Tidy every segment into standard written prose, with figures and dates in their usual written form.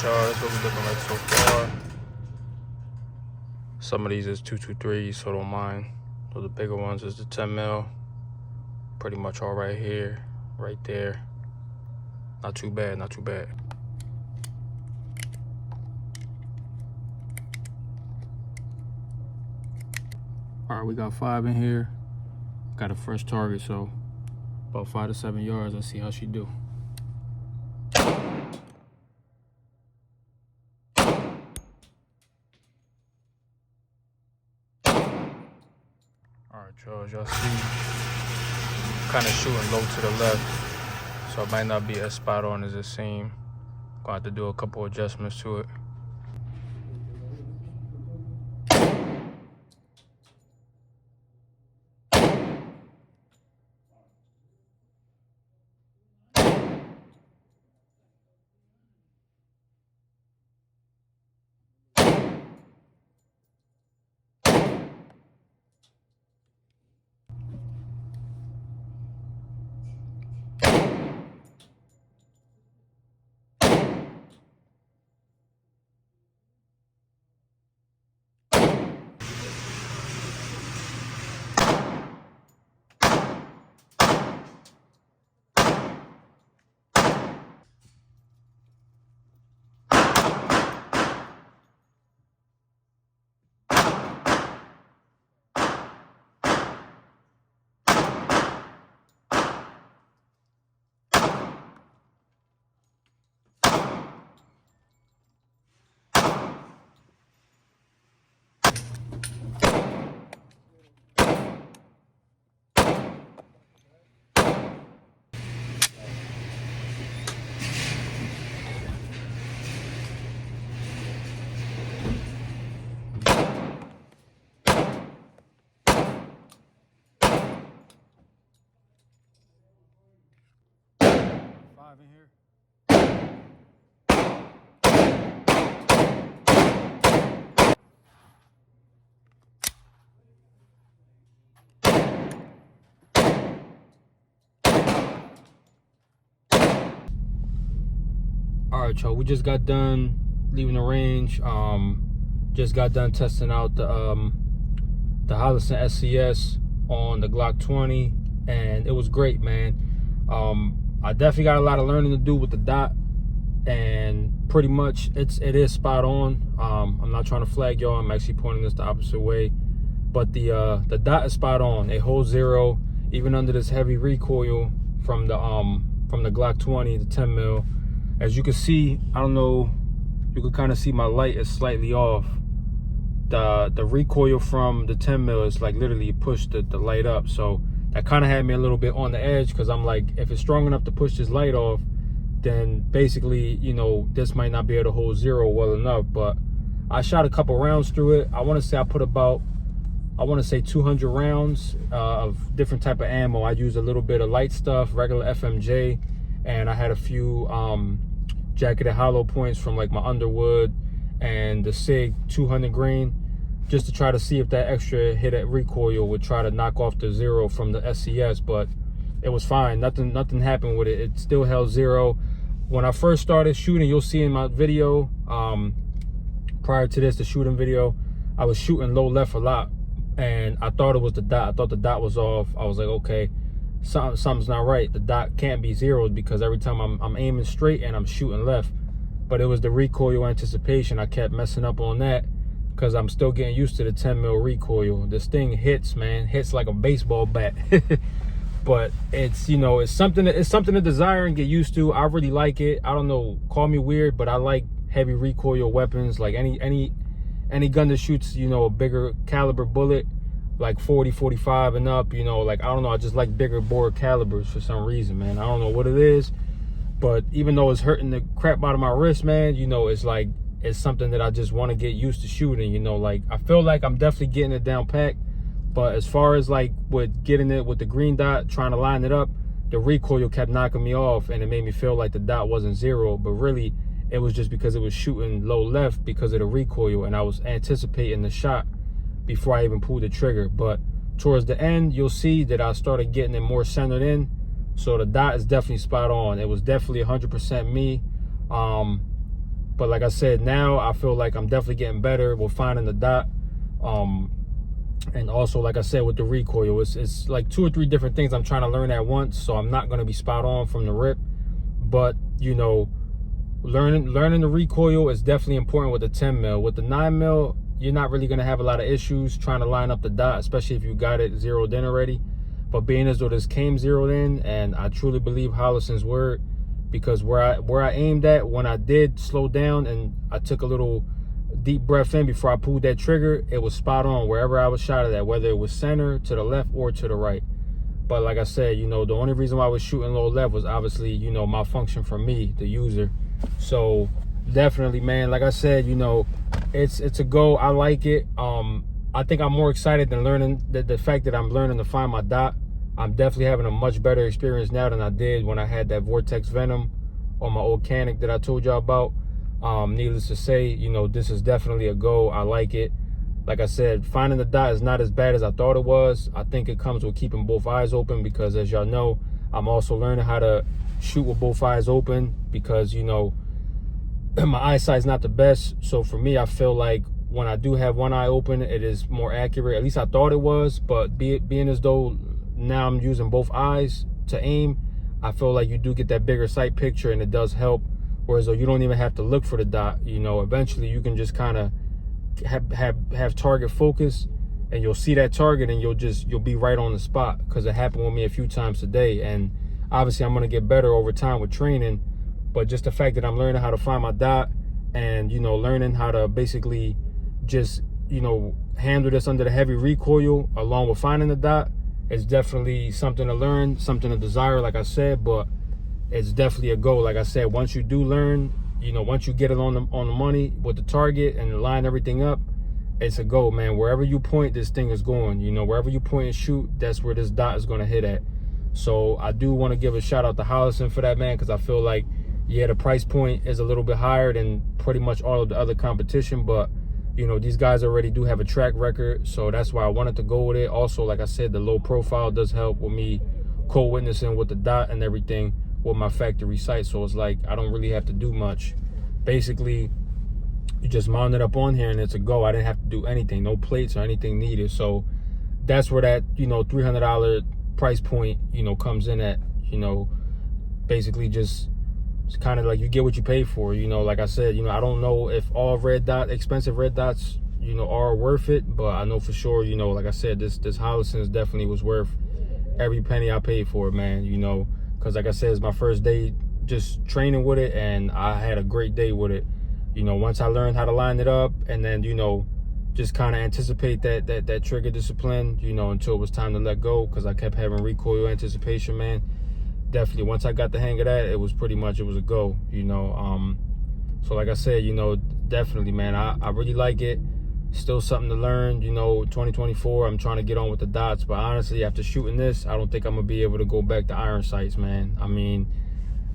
y'all, that's what we're looking like so far. Some of these is 223, so don't mind. So the bigger ones is the 10 mil. Pretty much all right here, right there. Not too bad, not too bad. All right, we got 5 in here. Got a fresh target, so about 5 to 7 yards. Let's see how she do. All right, y'all, y'all see, kind of shooting low to the left, so it might not be as spot on as it seemed. Gonna have to do a couple adjustments to it. In here. All right, y'all, we just got done leaving the range. Just got done testing out the Holosun SCS on the Glock 20, and it was great, man. I definitely got a lot of learning to do with the dot, and pretty much it is spot on. I'm not trying to flag y'all. I'm actually pointing this the opposite way, but the dot is spot on. It holds 0 even under this heavy recoil from the Glock 20, the 10 mil. As you can see, I don't know, you can kind of see my light is slightly off. The recoil from the 10 mil is like literally pushed the light up, so that kind of had me a little bit on the edge, because I'm like, if it's strong enough to push this light off, then basically, you know, this might not be able to hold 0 well enough. But I shot a couple rounds through it. I want to say I put about, 200 rounds of different type of ammo. I used a little bit of light stuff, regular FMJ, and I had a few jacketed hollow points from like my Underwood and the SIG 200 grain, just to try to see if that extra hit at recoil would try to knock off the 0 from the SCS. But it was fine. Nothing happened with it. It still held 0. When I first started shooting, you'll see in my video, prior to this, the shooting video, I was shooting low left a lot, and I thought it was the dot. I thought the dot was off. I was like, okay, something's not right. The dot can't be 0, because every time I'm aiming straight and I'm shooting left. But it was the recoil anticipation. I kept messing up on that, because I'm still getting used to the 10 mil recoil. This thing hits, man, hits like a baseball bat. But it's, you know, it's something to desire and get used to. I really like it. I don't know, call me weird, but I like heavy recoil weapons. Like any gun that shoots, you know, a bigger caliber bullet, like 40, 45 and up, you know, like, I don't know, I just like bigger bore calibers for some reason, man. I don't know what it is, but even though it's hurting the crap out of my wrist, man, you know, it's like, it's something that I just want to get used to shooting, you know. Like, I feel like I'm definitely getting it down packed, but as far as like with getting it with the green dot, trying to line it up, the recoil kept knocking me off, and it made me feel like the dot wasn't 0, but really it was just because it was shooting low left because of the recoil, and I was anticipating the shot before I even pulled the trigger. But towards the end, you'll see that I started getting it more centered in, so the dot is definitely spot on. It was definitely 100% me. But like I said, now I feel like I'm definitely getting better with finding the dot. And also, like I said, with the recoil, it's like 2 or 3 different things I'm trying to learn at once. So I'm not going to be spot on from the rip. But, you know, learning the recoil is definitely important with the 10 mil. With the 9 mil, you're not really going to have a lot of issues trying to line up the dot, especially if you got it zeroed in already. But being as though this came zeroed in, and I truly believe Holosun's word, because where I aimed at, when I did slow down and I took a little deep breath in before I pulled that trigger, it was spot on wherever I was shot at, whether it was center, to the left, or to the right. But like I said, you know, the only reason why I was shooting low left was obviously, you know, malfunction from me, the user. So definitely, man, like I said, you know, it's a go. I like it. I think I'm more excited than learning the fact that I'm learning to find my dot. I'm definitely having a much better experience now than I did when I had that Vortex Venom on my old Canic that I told y'all about. Needless to say, you know, this is definitely a go. I like it. Like I said, finding the dot is not as bad as I thought it was. I think it comes with keeping both eyes open, because as y'all know, I'm also learning how to shoot with both eyes open, because, you know, my eyesight's not the best. So for me, I feel like when I do have one eye open, it is more accurate. At least I thought it was. But being as though now I'm using both eyes to aim, I feel like you do get that bigger sight picture, and it does help. Whereas though you don't even have to look for the dot. You know, eventually you can just kind of have target focus, and you'll see that target, and you'll be right on the spot, because it happened with me a few times today. And obviously I'm going to get better over time with training, but just the fact that I'm learning how to find my dot, and, you know, learning how to basically just, you know, handle this under the heavy recoil along with finding the dot, is definitely something to learn, something to desire, like I said. But it's definitely a go. Like I said, once you do learn, you know, once you get it on the money with the target and line everything up, it's a go, man. Wherever you point, this thing is going. You know, wherever you point and shoot, that's where this dot is going to hit at. So I do want to give a shout out to Holosun for that, man, because I feel like, yeah, the price point is a little bit higher than pretty much all of the other competition, but, you know, these guys already do have a track record, so that's why I wanted to go with it. Also, like I said, the low profile does help with me co-witnessing with the dot and everything with my factory sight. So it's like I don't really have to do much. Basically, you just mount it up on here and it's a go. I didn't have to do anything, no plates or anything needed. So that's where that, you know, $300 price point, you know, comes in at. You know, basically just, it's kind of like you get what you pay for. You know, like I said, you know, I don't know if all expensive red dots, you know, are worth it, but I know for sure, you know, like I said, this Holosun definitely was worth every penny I paid for it, man. You know, because like I said, it's my first day just training with it, and I had a great day with it. You know, once I learned how to line it up, and then, you know, just kind of anticipate that trigger discipline, you know, until it was time to let go, because I kept having recoil anticipation, man. Definitely, once I got the hang of that, it was a go, you know. So like I said, you know, definitely, man, I really like it. Still something to learn, you know. 2024, I'm trying to get on with the dots, but honestly, after shooting this, I don't think I'm gonna be able to go back to iron sights, man. I mean,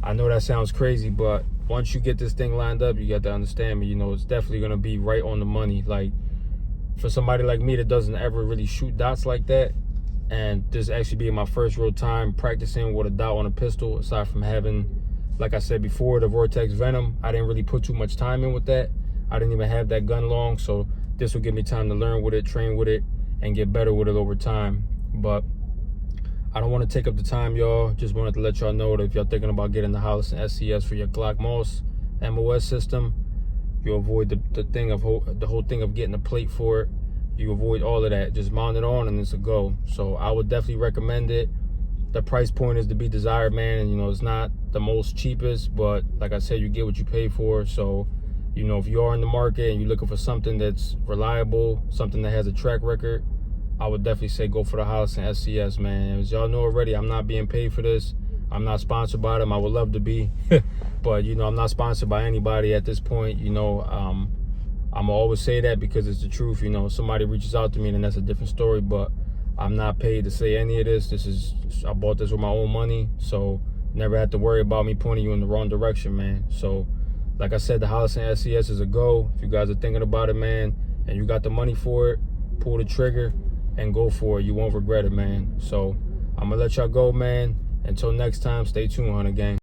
I know that sounds crazy, but once you get this thing lined up, you got to understand me, you know, it's definitely gonna be right on the money. Like, for somebody like me that doesn't ever really shoot dots like that, and this actually being my first real time practicing with a dot on a pistol, aside from having, like I said before, the Vortex Venom, I didn't really put too much time in with that. I didn't even have that gun long, so this will give me time to learn with it, train with it, and get better with it over time. But I don't want to take up the time, y'all. Just wanted to let y'all know that if y'all thinking about getting the Holosun SCS for your Glock MOS system, you avoid the whole thing of getting a plate for it. You avoid all of that. Just mount it on and it's a go. So I would definitely recommend it. The price point is to be desired, man. And, you know, it's not the most cheapest, but like I said, you get what you pay for. So, you know, if you are in the market and you're looking for something that's reliable, something that has a track record, I would definitely say go for the Holosun SCS, man. As y'all know already, I'm not being paid for this. I'm not sponsored by them. I would love to be. But, you know, I'm not sponsored by anybody at this point. You know, I'm going to always say that because it's the truth. You know, if somebody reaches out to me, then that's a different story. But I'm not paid to say any of this. I bought this with my own money. So never had to worry about me pointing you in the wrong direction, man. So, like I said, the Holosun SCS is a go. If you guys are thinking about it, man, and you got the money for it, pull the trigger and go for it. You won't regret it, man. So I'm going to let y'all go, man. Until next time, stay tuned, Hunter Gang.